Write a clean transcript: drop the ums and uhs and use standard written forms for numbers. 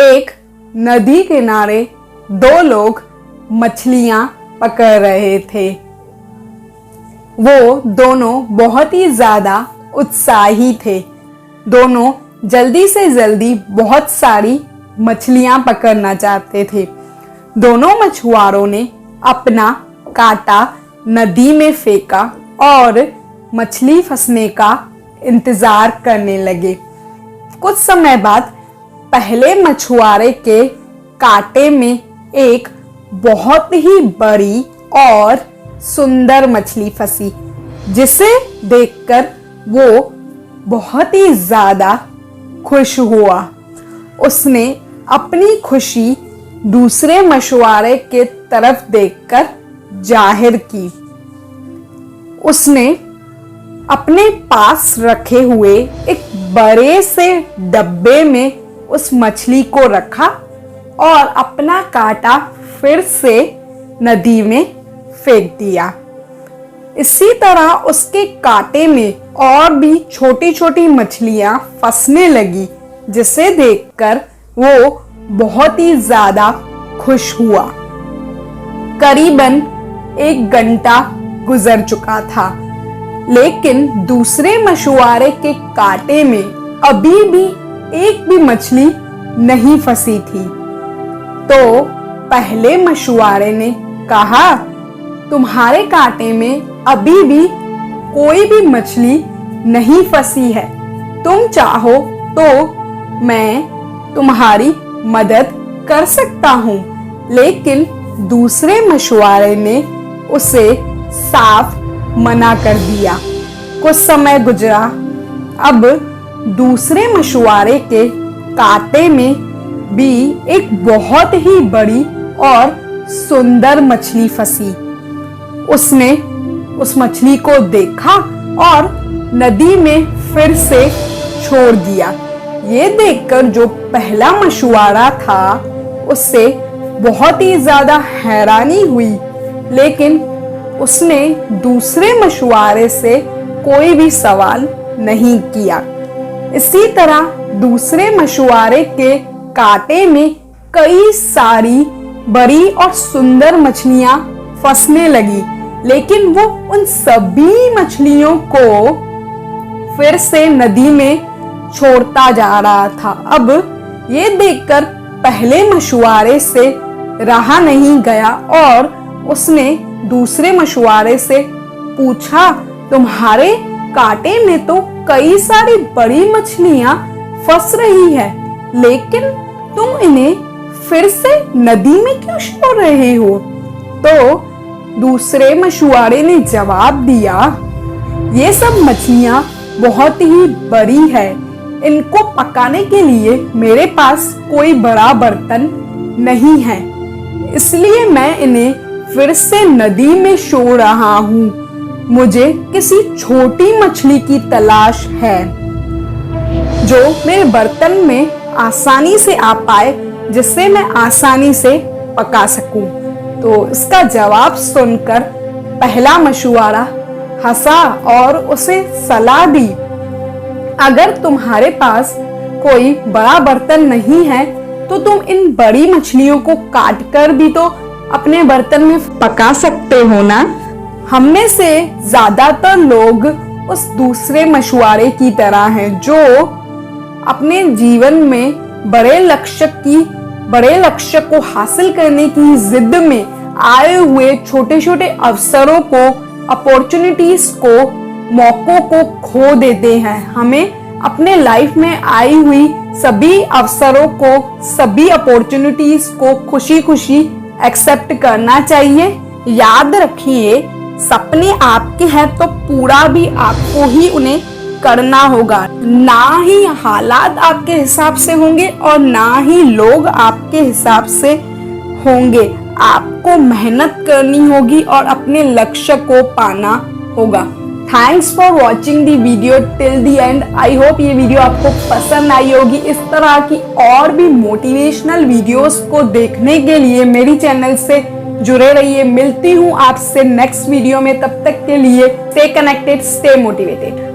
एक नदी किनारे दो लोग मछलियां पकड़ रहे थे। वो दोनों बहुत ही ज्यादा उत्साही थे। दोनों जल्दी से जल्दी बहुत सारी मछलियां पकड़ना चाहते थे। दोनों मछुआरों ने अपना कांटा नदी में फेंका और मछली फंसने का इंतजार करने लगे। कुछ समय बाद पहले मछुआरे के कांटे में एक बहुत ही बड़ी और सुंदर मछली फंसी, जिसे देखकर वो बहुत ही ज्यादा खुश हुआ। उसने अपनी खुशी दूसरे मछुआरे के तरफ देखकर जाहिर की। उसने अपने पास रखे हुए एक बड़े से डब्बे में उस मछली को रखा और अपना कांटा फिर से नदी में फेंक दिया। इसी तरह उसके कांटे में और भी छोटी छोटी मछलियां फंसने लगी, जिसे देखकर वो बहुत ही ज्यादा खुश हुआ। करीबन 1 घंटा गुजर चुका था, लेकिन दूसरे मछुआरे के कांटे में अभी भी एक भी मछली नहीं फंसी थी। तो पहले मछुआरे ने कहा, तुम्हारे कांटे में अभी भी कोई भी मछली नहीं फंसी है। तुम चाहो तो मैं तुम्हारी मदद कर सकता हूँ। लेकिन दूसरे मछुआरे ने उसे साफ मना कर दिया। कुछ समय गुजरा। अब दूसरे मछुआरे के कांटे में भी एक बहुत ही बड़ी और सुंदर मछली फंसी। उसने उस मछली को देखा और नदी में फिर से छोड़ दिया। ये देखकर जो पहला मछुआरा था, उससे बहुत ही ज्यादा हैरानी हुई, लेकिन उसने दूसरे मछुआरे से कोई भी सवाल नहीं किया। इसी तरह दूसरे मछुआरे के कांटे में कई सारी बड़ी और सुंदर मछलियां फंसने लगी, लेकिन वो उन सभी मछलियों को फिर से नदी में छोड़ता जा रहा था। अब ये देखकर पहले मछुआरे से रहा नहीं गया और उसने दूसरे मछुआरे से पूछा, तुम्हारे कांटे में तो कई सारी बड़ी मछलियां फंस रही है, लेकिन तुम इन्हें फिर से नदी में क्यों छोड़ रहे हो? तो दूसरे मछुआरे ने जवाब दिया, ये सब मछलियां बहुत ही बड़ी है। इनको पकाने के लिए मेरे पास कोई बड़ा बर्तन नहीं है, इसलिए मैं इन्हें फिर से नदी में छोड़ रहा हूँ। मुझे किसी छोटी मछली की तलाश है जो मेरे बर्तन में आसानी से आ पाए, जिससे मैं आसानी से पका सकूं। तो इसका जवाब सुनकर पहला मछुआरा हंसा और उसे सलाह दी, अगर तुम्हारे पास कोई बड़ा बर्तन नहीं है तो तुम इन बड़ी मछलियों को काट कर भी तो अपने बर्तन में पका सकते हो ना। हम में से ज्यादातर लोग उस दूसरे मछुआरे की तरह हैं, जो अपने जीवन में बड़े लक्ष्य को हासिल करने की जिद में आए हुए छोटे छोटे अवसरों को, अपॉर्चुनिटीज को, मौकों को खो देते हैं। हमें अपने लाइफ में आई हुई सभी अवसरों को, सभी अपॉर्चुनिटीज को खुशी खुशी एक्सेप्ट करना चाहिए। याद रखिए, सपने आपके हैं तो पूरा भी आपको ही उन्हें करना होगा। ना ही हालात आपके हिसाब से होंगे और ना ही लोग आपके हिसाब से होंगे। आपको मेहनत करनी होगी और अपने लक्ष्य को पाना होगा। Thanks for watching the video till the and. I hope ये वीडियो आपको पसंद आई होगी। इस तरह की और भी मोटिवेशनल वीडियोस को देखने के लिए मेरी चैनल से जुड़े रहिए। मिलती हूँ आपसे नेक्स्ट वीडियो में। तब तक के लिए स्टे कनेक्टेड, स्टे मोटिवेटेड।